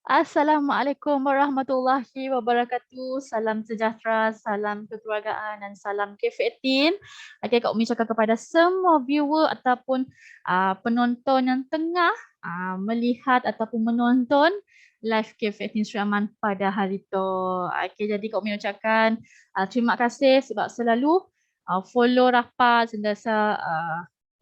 Assalamualaikum warahmatullahi wabarakatuh. Salam sejahtera, salam kekeluargaan dan salam K15. Okey, Kak Umi cakap kepada semua viewer ataupun penonton yang tengah melihat ataupun menonton live K15 Sri Aman pada hari itu. Okey, jadi Kak Umi ucapkan terima kasih sebab selalu follow rapat, sentiasa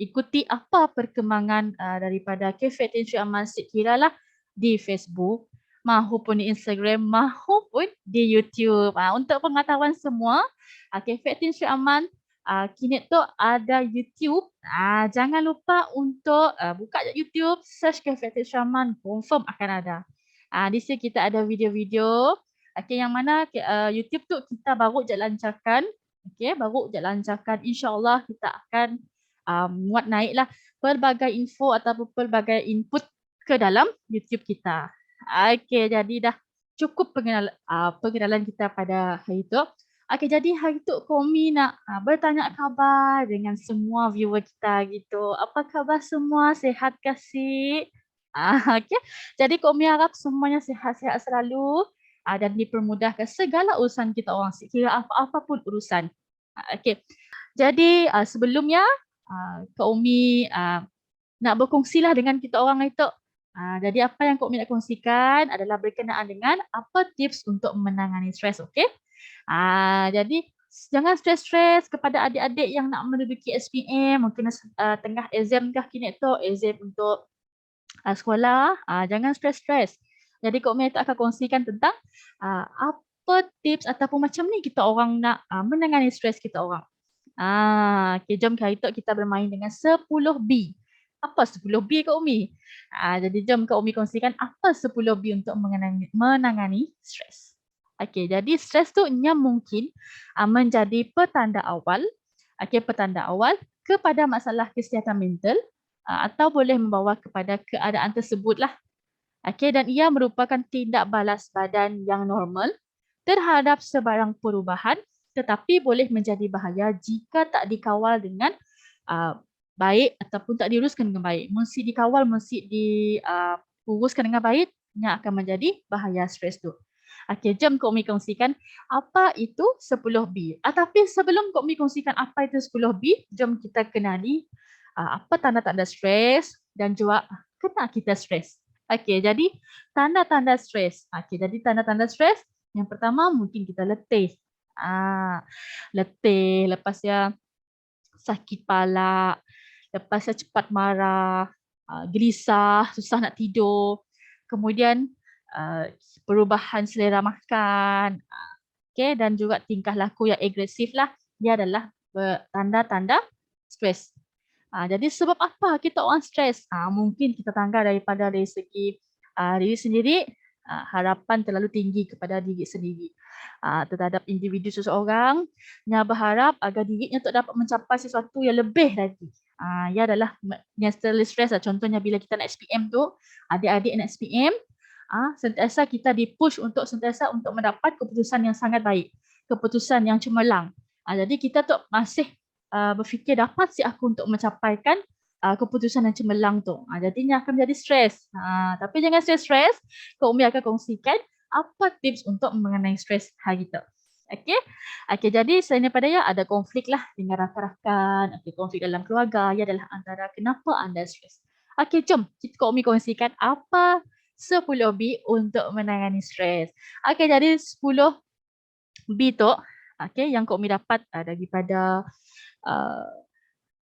ikuti apa perkembangan daripada K15 Sri Aman sekiralah di Facebook mahupun di Instagram, mahupun di YouTube. Untuk pengetahuan semua, Cafe Tin Sri Aman kini tu ada YouTube. Jangan lupa untuk buka je YouTube, search Cafe Tin Sri Aman, confirm akan ada. Di sini kita ada video-video. Okay, yang mana YouTube tu kita baru je lancarkan. Okay, baru je lancarkan. InsyaAllah kita akan muat naiklah pelbagai info ataupun pelbagai input ke dalam YouTube kita. Okey, jadi dah cukup pengenalan kita pada hari itu. Okey, jadi hari itu Komi nak bertanya khabar dengan semua viewer kita gitu. Apa khabar semua? Sihat kasih? Okey. Jadi Komi harap semuanya sihat-sihat selalu dan dipermudahkan segala urusan kita orang, sekira apa-apa pun urusan. Okey. Jadi sebelumnya Kak Umi nak berkongsilah dengan kita orang itu. Jadi apa yang Kak Umi nak kongsikan adalah berkenaan dengan apa tips untuk menangani stres, okey? Jadi jangan stres-stres kepada adik-adik yang nak menduduki SPM, mungkin tengah exam kah kini tu, exam untuk sekolah, jangan stres-stres. Jadi Kak Umi akan kongsikan tentang apa tips ataupun macam ni kita orang nak menangani stres kita orang. Okey, jom hari tu kita bermain dengan 10B. Apa 10B Kak Umi? Jadi jom Kak Umi kongsikan apa 10B untuk menangani stres. Okey, jadi stres tu nya mungkin menjadi petanda awal, petanda awal kepada masalah kesihatan mental atau boleh membawa kepada keadaan tersebutlah. Okey, dan ia merupakan tindak balas badan yang normal terhadap sebarang perubahan tetapi boleh menjadi bahaya jika tak dikawal dengan baik ataupun tak diuruskan dengan baik. Mesti dikawal, mesti diuruskan dengan baik, yang akan menjadi bahaya stres tu. Okey, jom Kak Umi kongsikan apa itu 10B. Tapi sebelum Kak Umi kongsikan apa itu 10B, jom kita kenali apa tanda-tanda stres dan juga kenapa kita stres. Okey, jadi tanda-tanda stres. Okey, jadi tanda-tanda stres yang pertama mungkin kita letih. Letih, lepas dia sakit kepala, lepas dia cepat marah, gelisah, susah nak tidur. Kemudian perubahan selera makan, okay, dan juga tingkah laku yang agresif lah. Dia adalah tanda-tanda stres. Jadi sebab apa kita orang stres? Mungkin kita tangga daripada dari segi diri sendiri, harapan terlalu tinggi kepada diri sendiri terhadap individu seseorang yang berharap agar dirinya untuk dapat mencapai sesuatu yang lebih lagi. Ia adalah yang terlalu stres lah. Contohnya bila kita nak SPM tu, adik-adik nak SPM, sentiasa kita dipush untuk sentiasa untuk mendapat keputusan yang sangat baik, keputusan yang cemerlang. Jadi kita tu masih berfikir dapat si aku untuk mencapaikan keputusan yang cemerlang tu. Jadinya akan menjadi stres. Tapi jangan stres-stres. Kak Umi akan kongsikan apa tips untuk mengenai stres hari tu. Okey. Okey, jadi selain daripada ya ada konflik lah dengan rakan-rakan, konflik dalam keluarga, ia adalah antara kenapa anda stres. Okey, jom Kak Umi kongsikan apa 10B untuk menangani stres. Okey, jadi 10B tu yang Kak Umi dapat daripada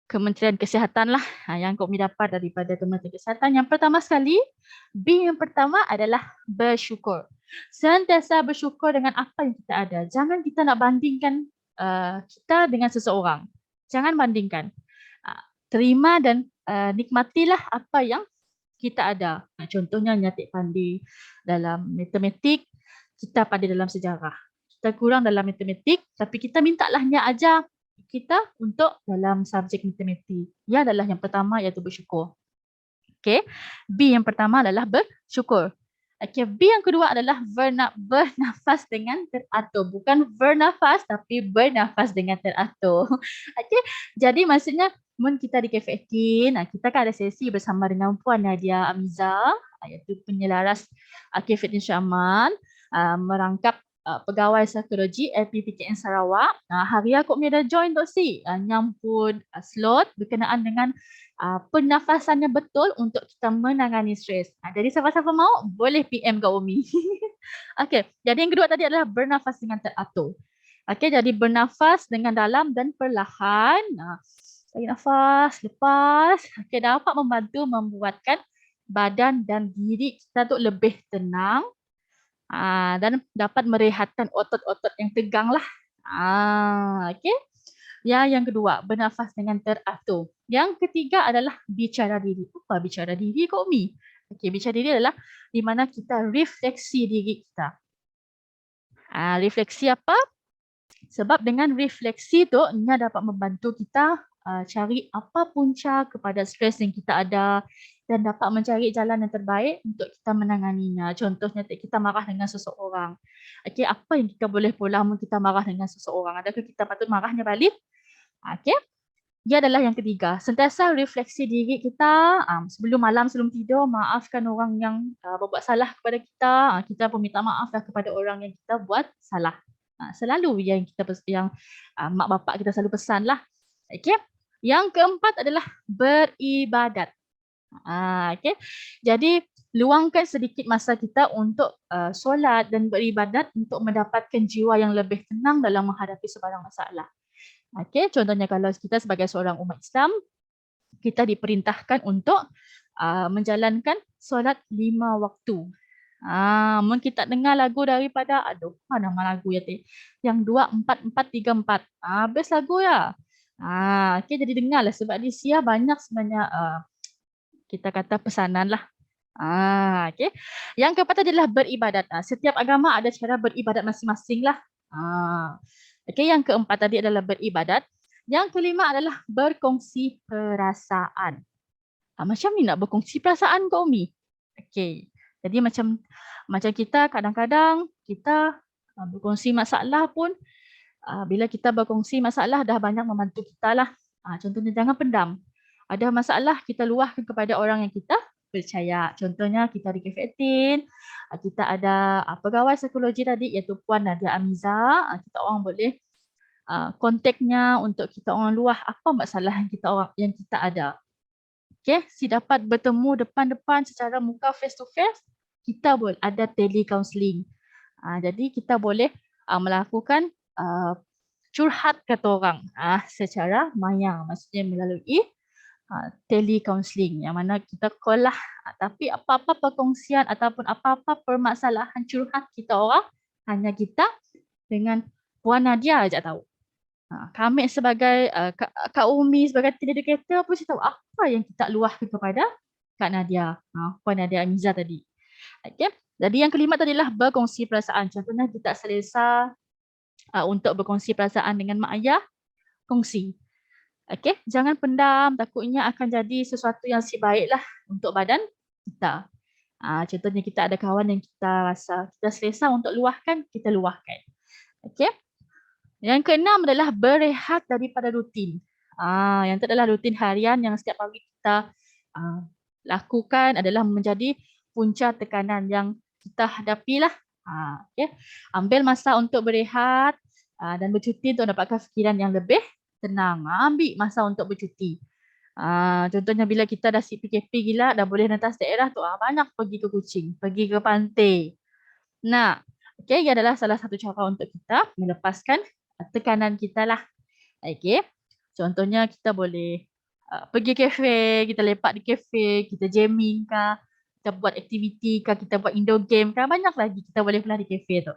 Kementerian Kesihatan lah, yang Kak Umi dapat daripada Kementerian Kesihatan. Yang pertama sekali, B yang pertama adalah bersyukur. Sentiasa bersyukur dengan apa yang kita ada. Jangan kita nak bandingkan kita dengan seseorang. Jangan bandingkan. Terima dan nikmatilah apa yang kita ada. Contohnya Nyatik pandai dalam matematik, kita pandai dalam sejarah. Kita kurang dalam matematik, tapi kita mintalah Nya ajar kita untuk dalam subjek matematik. Ia adalah yang pertama iaitu bersyukur. Okey. B yang pertama adalah bersyukur. Okey, B yang kedua adalah bernafas dengan teratur. Bukan bernafas tapi bernafas dengan teratur. Okey, jadi maksudnya mun kita di Cafe 18, kita kan ada sesi bersama dengan Puan Nadia Amiza, iaitu penyelaras Cafe 18 Syaman, merangkap pegawai psikologi LPPTN Sarawak. Haria Kok Mi dah join Tok Si, nyampun slot berkenaan dengan pernafasan yang betul untuk kita menangani stres. Jadi siapa-siapa mau boleh PM kat Umi. Okey, jadi yang kedua tadi adalah bernafas dengan teratur. Okey, jadi bernafas dengan dalam dan perlahan. Tarik nafas, lepas. Okey, dapat membantu membuatkan badan dan diri kita tu lebih tenang. Dan dapat merehatkan otot-otot yang tegang lah. Okey. Yang kedua, bernafas dengan teratur. Yang ketiga adalah bicara diri. Apa bicara diri Kak Umi? Okey, bicara diri adalah di mana kita refleksi diri kita. Refleksi apa? Sebab dengan refleksi tu, ia dapat membantu kita cari apa punca kepada stres yang kita ada dan dapat mencari jalan yang terbaik untuk kita menanganinya. Contohnya kita marah dengan seseorang. Okey, apa yang kita boleh pula kita marah dengan seseorang? Adakah kita patut marahnya balik? Okey. Dia adalah yang ketiga. Sentiasa refleksi diri kita sebelum malam, sebelum tidur, maafkan orang yang berbuat salah kepada kita. Kita pun minta maaflah kepada orang yang kita buat salah. Selalu yang mak bapak kita selalu pesanlah. Okey. Yang keempat adalah beribadat. Okey. Jadi luangkan sedikit masa kita untuk solat dan beribadat untuk mendapatkan jiwa yang lebih tenang dalam menghadapi sebarang masalah. Okey, contohnya kalau kita sebagai seorang umat Islam, kita diperintahkan untuk menjalankan solat 5 waktu. Mun kita dengar lagu daripada, mana nama lagu ya teh? Yang 24434. Best lagu ya. Okey, jadi dengarlah sebab di Sia banyak sebenarnya kita kata pesanan lah. Okey. Yang keempat adalah beribadat. Setiap agama ada cara beribadat masing-masing lah. Okey, yang keempat tadi adalah beribadat. Yang kelima adalah berkongsi perasaan. Macam ni nak berkongsi perasaan kau Umi? Okey. Jadi macam kita kadang-kadang kita berkongsi masalah pun bila kita berkongsi masalah dah banyak membantu kita lah. Contohnya jangan pendam. Ada masalah kita luahkan kepada orang yang kita percaya. Contohnya kita di Cafe 18, kita ada pegawai psikologi tadi iaitu Puan Nadia Amiza. Kita orang boleh kontaknya untuk kita orang luah apa masalah yang kita ada. Okey, si dapat bertemu depan-depan secara muka face to face, kita boleh ada tele-counselling. Jadi kita boleh melakukan curhat kata orang secara maya, maksudnya melalui tele-counselling yang mana kita call lah. Tapi apa-apa perkongsian ataupun apa-apa permasalahan curhat kita orang, hanya kita dengan Puan Nadia aja tahu. Kami sebagai Kak Umi sebagai teleeducator pun saya tahu apa yang kita luahkan kepada Kak Nadia, Puan Nadia Amiza tadi. Okay. Jadi yang kelima tadi adalah berkongsi perasaan. Contohnya kita selesa untuk berkongsi perasaan dengan mak ayah, kongsi. Okey, jangan pendam, takutnya akan jadi sesuatu yang si baiklah untuk badan kita. Contohnya kita ada kawan yang kita rasa kita selesa untuk luahkan, kita luahkan. Okey. Yang keenam adalah berehat daripada rutin. Yang itu adalah rutin harian yang setiap pagi kita lakukan adalah menjadi punca tekanan yang kita hadapilah. Okay. Ambil masa untuk berehat dan bercuti untuk dapatkan fikiran yang lebih tenang. Ambil masa untuk bercuti. Contohnya bila kita dah PKP gila, dah boleh rentas daerah tu, banyak pergi ke Kuching, pergi ke pantai. Nah, okay, ia adalah salah satu cara untuk kita melepaskan tekanan kita lah. Okay. Contohnya kita boleh pergi kafe, kita lepak di kafe, kita jamming kah, kita buat aktiviti kah, kita buat indoor game kah, banyak lagi kita boleh pula di kafe tu.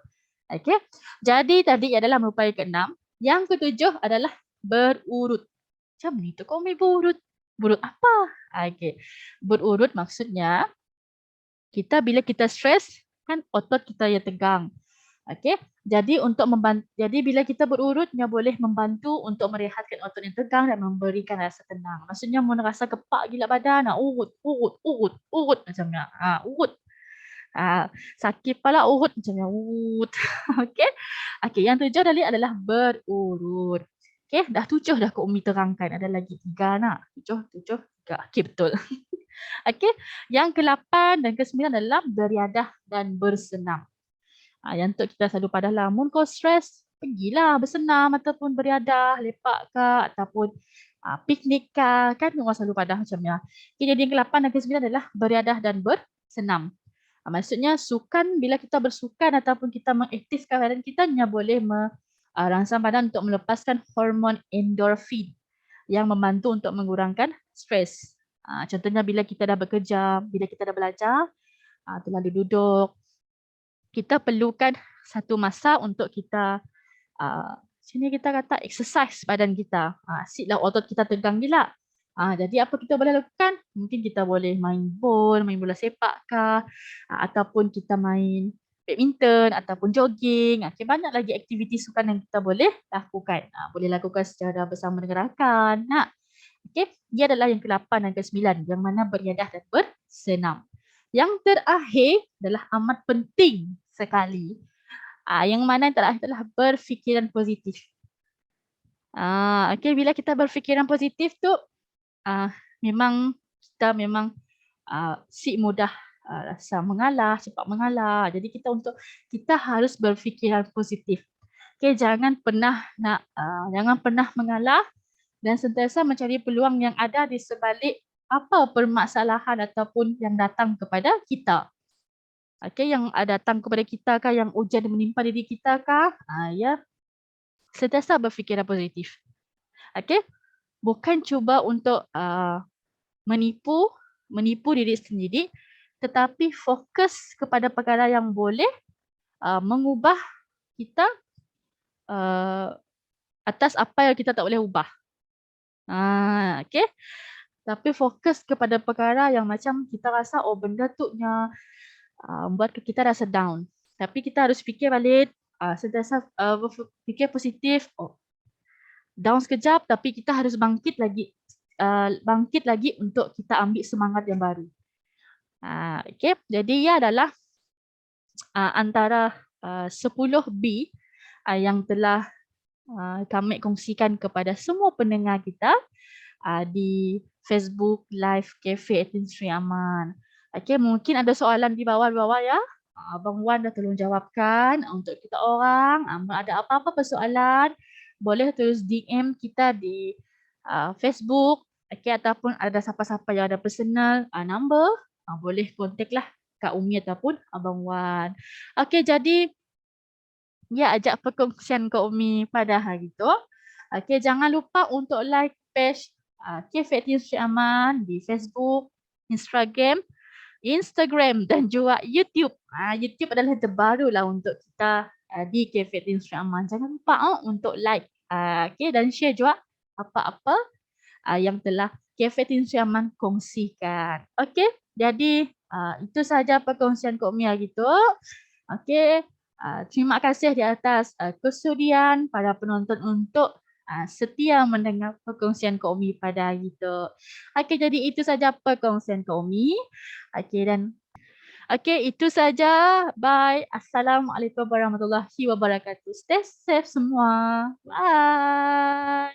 Okay. Jadi tadi adalah merupakan keenam. Yang ketujuh adalah berurut. Macam ni tu kau main berurut. Berurut apa? Okay. Berurut maksudnya kita bila kita stres kan otot kita yang tegang. Okey. Jadi bila kita berurutnya boleh membantu untuk merehatkan otot yang tegang dan memberikan rasa tenang. Maksudnya mun rasa kepak gila badan, urut macam ni. Urut. Sakit kepala urut macam ni. Okey. Okey, yang 7 tadi adalah berurut. Okey, dah 7 dah Kak Umi terangkan. Ada lagi 3 nak. 7, 7, 3. Okey, betul. Okey, yang ke-8 dan ke-9 adalah beriadah dan bersenam. Yang tu kita selalu padah lah. Mun kau stres, pergilah bersenam ataupun beriadah, lepak ke ataupun piknik ke. Kan orang selalu padah macam ni. Okay, jadi yang ke-8 dan ke-9 adalah beriadah dan bersenam. Maksudnya sukan, bila kita bersukan ataupun kita mengaktifkan badan kita, boleh merangsang badan untuk melepaskan hormon endorfin yang membantu untuk mengurangkan stres. Contohnya bila kita dah bekerja, bila kita dah belajar, terlalu duduk, kita perlukan satu masa untuk kita sini kita kata exercise badan kita. Asyiklah otot kita tegang gila. Jadi apa kita boleh lakukan? Mungkin kita boleh main bola sepak ke, ataupun kita main badminton ataupun jogging. Okay, banyak lagi aktiviti sukan yang kita boleh lakukan. Boleh lakukan secara bersama dengan rakan. Okay, dia adalah yang ke-8 dan ke-9 yang mana beriadah dan bersenam. Yang terakhir adalah amat penting sekali. Yang mana yang terakhir adalah berfikiran positif. Okay, bila kita berfikiran positif tu, memang kita memang si mudah rasa mengalah, cepat mengalah. Jadi kita harus berfikiran positif. Okay, jangan pernah mengalah dan sentiasa mencari peluang yang ada di sebalik apa permasalahan ataupun yang datang kepada kita. Okay, yang datang kepada kita kah, yang ujian menimpa diri kita kah, ya, sentiasa berfikiran positif. Okay, bukan cuba untuk menipu diri sendiri, tetapi fokus kepada perkara yang boleh mengubah kita atas apa yang kita tak boleh ubah. Okay. Tapi fokus kepada perkara yang macam kita rasa benda tu buat kita rasa down. Tapi kita harus fikir balik, sentiasa fikir positif. Down sekejap tapi kita harus bangkit lagi untuk kita ambil semangat yang baru. Okay. Jadi ia adalah antara 10 B yang telah kami kongsikan kepada semua pendengar kita di Facebook Live Cafe 18 Sri Aman. Okay, mungkin ada soalan di bawah ya. Abang Wan dah tolong jawabkan untuk kita orang. Ada apa-apa persoalan, boleh terus DM kita di Facebook. Okay, ataupun ada siapa-siapa yang ada personal number, boleh kontak lah Kak Umi ataupun Abang Wan. Okay, jadi ya, ajak perkongsian Kak Umi pada hari itu. Okay, jangan lupa untuk like page Cafe 18 Sri Aman di Facebook, Instagram dan juga YouTube. YouTube adalah yang terbaru lah untuk kita di Cafe 18 Sri Aman. Jangan lupa untuk like okay, dan share juga apa-apa yang telah Cafe 18 Sri Aman kongsikan. Okay, jadi itu sahaja perkongsian Kak Umi hari itu. Okay. Terima kasih di atas kesudian para penonton untuk setia mendengar perkongsian Kak Umi pada hari itu. Okey, jadi itu saja perkongsian Kak Umi. Okey, itu saja. Bye. Assalamualaikum warahmatullahi wabarakatuh. Stay safe semua. Bye.